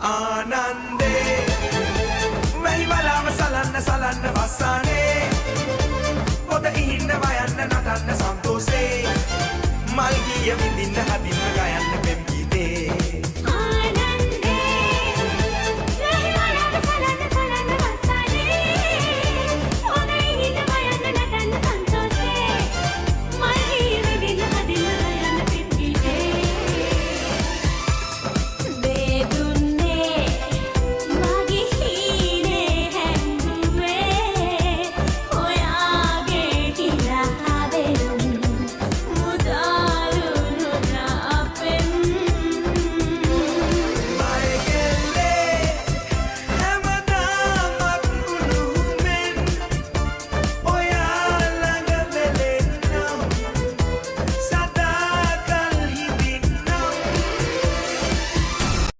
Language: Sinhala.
ආනන්දේ මෙහි බලාම සලන්න සලන්න වස්සානේ පොත ඉහින්න වයන්න නටන්න සන්තෝසේ මල් ගිය විඳින්න හදි